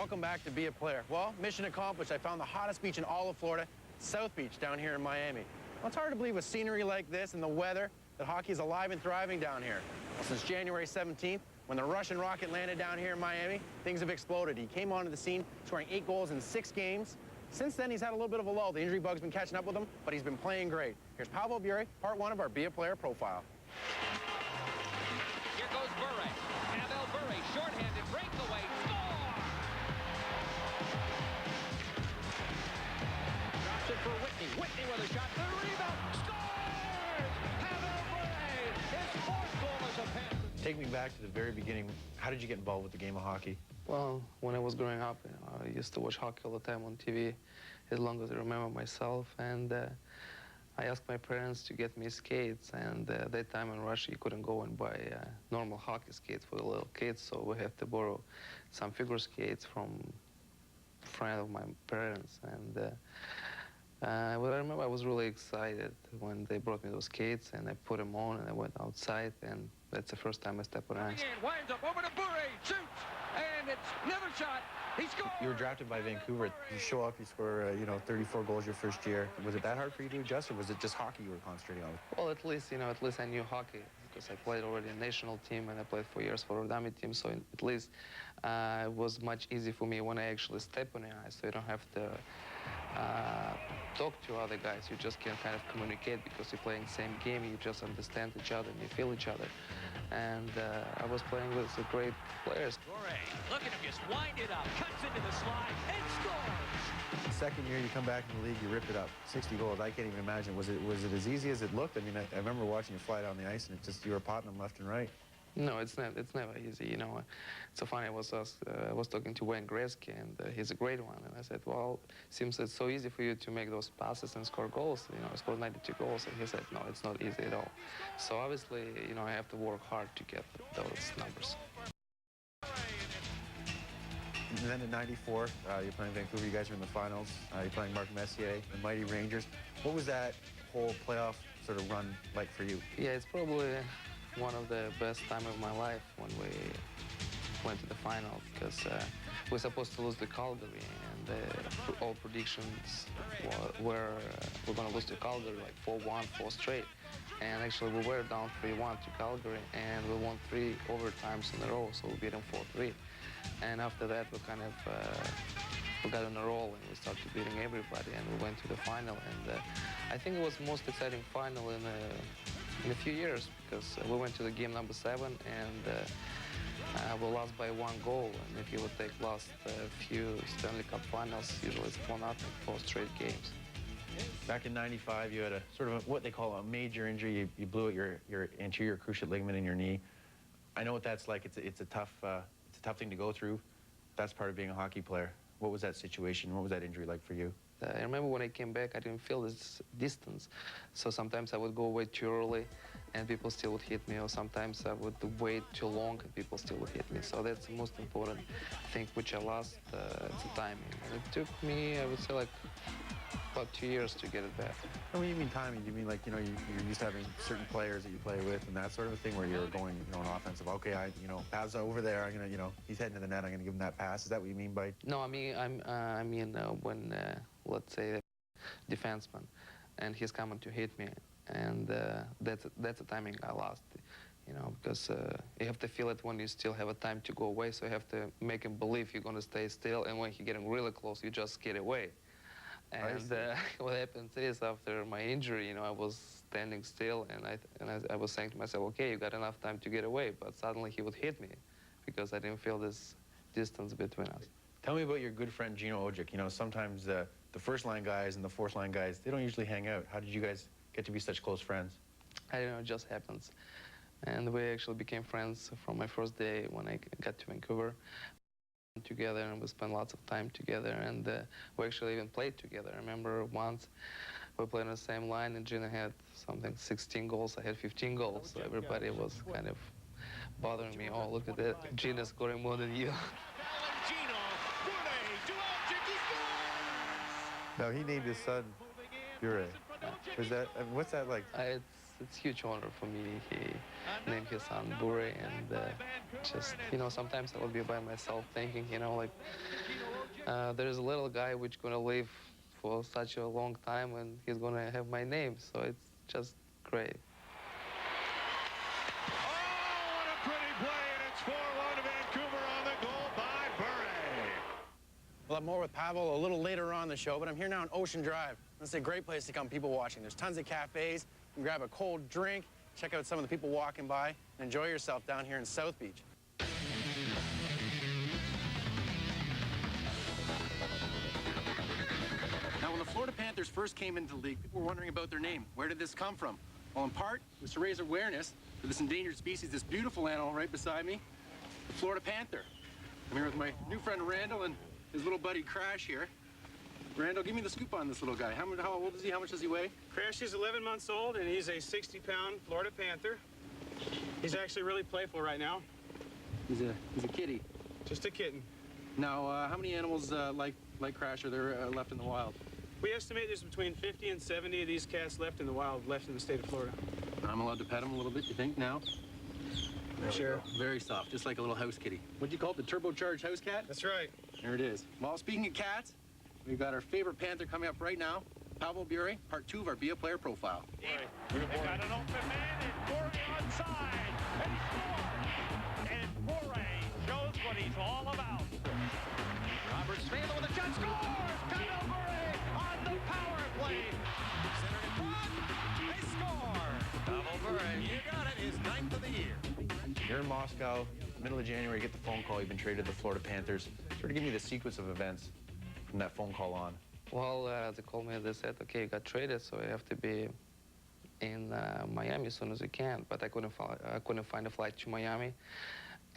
Welcome back to Be a Player. Well, mission accomplished. I found the hottest beach in all of Florida, South Beach, down here in Miami. Well, it's hard to believe with scenery like this and the weather that hockey is alive and thriving down here. Well, since January 17th, when the Russian Rocket landed down here in Miami, things have exploded. He came onto the scene, scoring 8 goals in 6 games. Since then, he's had a little bit of a lull. The injury bug's been catching up with him, but he's been playing great. Here's Pavel Bure, part 1 of our Be a Player profile. Here goes Bure. Pavel Bure, shorthanded, breakaway, score! Drops it for Whitney. Whitney with a shot, the rebound, scores! Pavel Bure, his 4th goal as a Panther. Take me back to the very beginning. How did you get involved with the game of hockey? Well, when I was growing up, I used to watch hockey all the time on TV, as long as I remember myself. And I asked my parents to get me skates. And at that time in Russia, you couldn't go and buy normal hockey skates for the little kids, so we had to borrow some figure skates from a friend of my parents. And well, I remember I was really excited when they brought me those skates, and I put them on, and I went outside, and that's the first time I stepped on ice. Winds up over to Bure, shoots, and it's another shot. He scores. You were drafted by Vancouver. You show up, you score, 34 goals your first year. Was it that hard for you to adjust, or was it just hockey you were concentrating on? Well, at least I knew hockey, because I played already in national team, and I played 4 years for Rodami team, so at least it was much easier for me when I actually step on the ice, so you don't have to talk to other guys. You just can kind of communicate, because you're playing the same game, you just understand each other and you feel each other. And I was playing with great players. Bure, look at him just wind it up, cuts into the slide, and scores! The second year you come back in the league, you ripped it up. 60 goals, I can't even imagine. Was it as easy as it looked? I mean, I remember watching you fly down the ice, and you were potting them left and right. No, it's never easy, you know. It's so funny, I was talking to Wayne Gretzky, and he's a great one, and I said, well, seems it's so easy for you to make those passes and score goals, I scored 92 goals, and he said, no, it's not easy at all. So obviously, I have to work hard to get those numbers. And then in '94, you're playing Vancouver, you guys are in the finals, you're playing Mark Messier, the mighty Rangers. What was that whole playoff sort of run like for you? Yeah, it's probably one of the best time of my life when we went to the final, because we were supposed to lose to Calgary, and all predictions were we're going to lose to Calgary like 4-1, 4 straight. And actually we were down 3-1 to Calgary, and we won 3 overtimes in a row, so we beat them 4-3. And after that we kind of we got on a roll, and we started beating everybody, and we went to the final. And I think it was the most exciting final in a few years, because we went to the game number 7, and we lost by 1 goal. And if you would take last few Stanley Cup finals, usually it's 4-0, 4 straight games. Back in '95, you had a sort of what they call a major injury. You blew out your anterior cruciate ligament in your knee. I know what that's like. It's a tough thing to go through. That's part of being a hockey player. What was that situation? What was that injury like for you? I remember when I came back, I didn't feel this distance. So sometimes I would go away too early, and people still would hit me, or sometimes I would wait too long, and people still would hit me. So that's the most important thing which I lost, it's the timing. And it took me, I would say, like about 2 years to get it back. Oh, when you mean timing, you mean like, you're used to having certain players that you play with and that sort of a thing, where you're going, an offensive, okay, Pav's over there, I'm gonna, he's heading to the net, I'm gonna give him that pass. Is that what you mean by? No, I mean when, let's say, a defenseman, and he's coming to hit me, and that's the timing I lost, because you have to feel it when you still have a time to go away, so you have to make him believe you're gonna stay still, and when he's getting really close, you just get away. And what happened is, after my injury, I was standing still, and I was saying to myself, okay, you got enough time to get away, but suddenly he would hit me, because I didn't feel this distance between us. Tell me about your good friend Gino Ojic. Sometimes the first-line guys and the fourth-line guys, they don't usually hang out. How did you guys get to be such close friends? I don't know, it just happens. And we actually became friends from my first day when I got to Vancouver. Together, and we spent lots of time together, and we actually even played together. I remember once we played on the same line, and Gina had something 16 goals, I had 15 goals, so everybody was kind of bothering me. Oh, look at that, Gina scoring more than you. Now, he named his son Bure. What's that like? it's huge honor for me. He named his son Bure, and just, you know, sometimes I will be by myself thinking, you know, like, there's a little guy which gonna live for such a long time, and he's gonna have my name, so it's just great. Oh, what a pretty play, and it's 4-1 to Vancouver on the goal by Bure. We'll have more with Pavel a little later on in the show, but I'm here now on Ocean Drive. This is a great place to come people watching. There's tons of cafes. You can grab a cold drink, check out some of the people walking by, and enjoy yourself down here in South Beach. Now, when the Florida Panthers first came into the league, people were wondering about their name. Where did this come from? Well, in part, it was to raise awareness for this endangered species, this beautiful animal right beside me, the Florida Panther. I'm here with my new friend Randall and his little buddy Crash here. Randall, give me the scoop on this little guy. How old is he? How much does he weigh? Crash is 11 months old, and he's a 60-pound Florida Panther. He's actually really playful right now. He's a kitty. Just a kitten. Now, how many animals like Crash are there left in the wild? We estimate there's between 50 and 70 of these cats left in the wild, left in the state of Florida. I'm allowed to pet him a little bit, you think, now? Sure. Very soft, just like a little house kitty. What'd you call it, the turbocharged house cat? That's right. There it is. Well, speaking of cats, we've got our favorite Panther coming up right now. Pavel Bure, part 2 of our Be a Player profile. They got an open man, and Bure onside, and scores! And Bure shows what he's all about. Robert Smith with a shot, scores! Pavel Bure on the power play. Centered in front, they score! Pavel Bure, you got it, his 9th of the year. You're in Moscow, middle of January, you get the phone call, you've been traded to the Florida Panthers. Sort of give me the sequence of events from that phone call on. Well, they called me, they said, okay, you got traded, so you have to be in Miami as soon as you can. But I couldn't find a flight to Miami,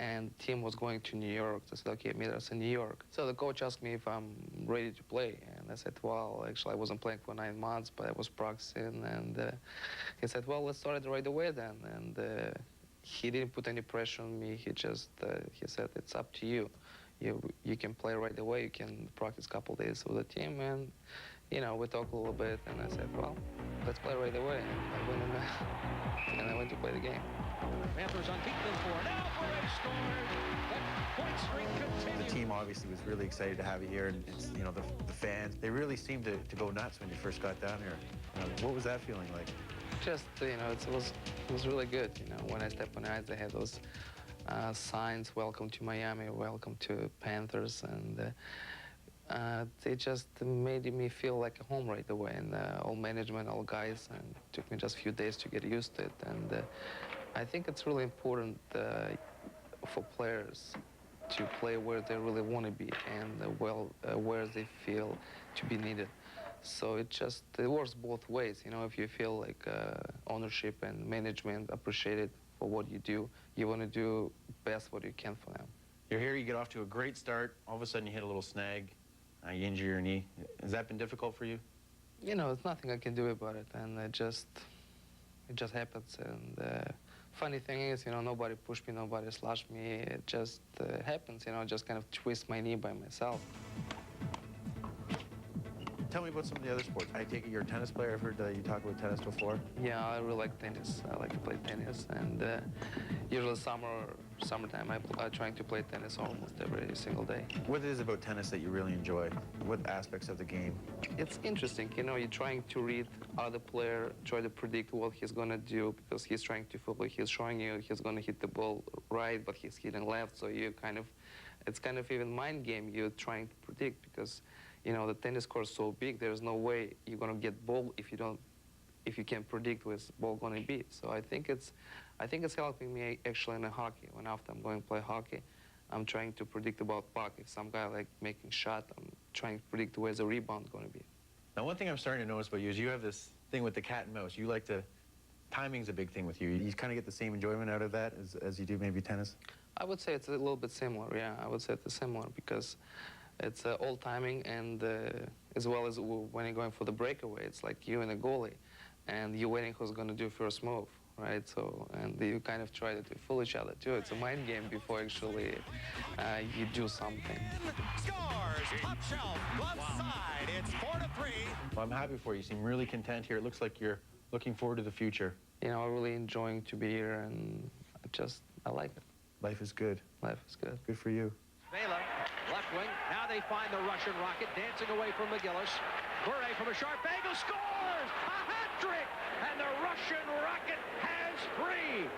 and team was going to New York. They said, okay, meet us in New York. So the coach asked me if I'm ready to play, and I said, well, actually, I wasn't playing for 9 months, but I was practicing, and he said, well, let's start it right away then. And he didn't put any pressure on me. He just, he said, it's up to you. You can play right away. You can practice a couple days with the team, and you know, we talked a little bit. And I said, well, let's play right away. And I went to play the game. Panthers unbeaten in 4. Now Bure scores. That point streak continues. The team obviously was really excited to have you here, and it's, you know, the fans, they really seemed to go nuts when you first got down here. What was that feeling like? Just, you know, it was really good. You know, when I stepped on the ice, they had those signs, welcome to Miami, welcome to Panthers, and they just made me feel like a home right away, and all management, all guys, and it took me just a few days to get used to it. And I think it's really important for players to play where they really want to be, and where they feel to be needed. So it works both ways. You know, if you feel like ownership and management appreciate it for what you do, you want to do best what you can for them. You're here, you get off to a great start. All of a sudden you hit a little snag, you injure your knee. Has that been difficult for you? You know, there's nothing I can do about it, and it just happens. And funny thing is, you know, nobody pushed me, nobody slashed me. It just happens, you know, just kind of twist my knee by myself. Tell me about some of the other sports. I take it you're a tennis player. I've heard you talk about tennis before. Yeah, I really like tennis. I like to play tennis, and usually summertime, I'm trying to play tennis almost every single day. What is it about tennis that you really enjoy? What aspects of the game? It's interesting, you know, you're trying to read other player, try to predict what he's gonna do, because he's trying to football. He's showing you he's gonna hit the ball right, but he's hitting left, so it's kind of even mind game you're trying to predict, because you know, the tennis court is so big, there's no way you're gonna get ball if you can't predict where the ball gonna be. So I think it's helping me actually in the hockey. When after I'm going to play hockey, I'm trying to predict about puck. If some guy like making shot, I'm trying to predict where the rebound gonna be. Now, one thing I'm starting to notice about you is you have this thing with the cat and mouse. You like timing's a big thing with you. You kind of get the same enjoyment out of that as you do maybe tennis? I would say it's a little bit similar, yeah. I would say it's similar because it's all timing, and as well as when you're going for the breakaway, it's like you and a goalie, and you're waiting who's going to do first move, right? So, and you kind of try to fool each other too. It's a mind game before actually you do something. Scores! Top shelf, left side. It's 4-3. Well, I'm happy for you. You seem really content here. It looks like you're looking forward to the future? You know, I'm really enjoying to be here, and I like it. Life is good. Life is good. Good for you. Vela, left wing. Now they find the Russian Rocket dancing away from McGillis. Bure from a sharp angle scores! A hat trick! And the Russian Rocket has 3.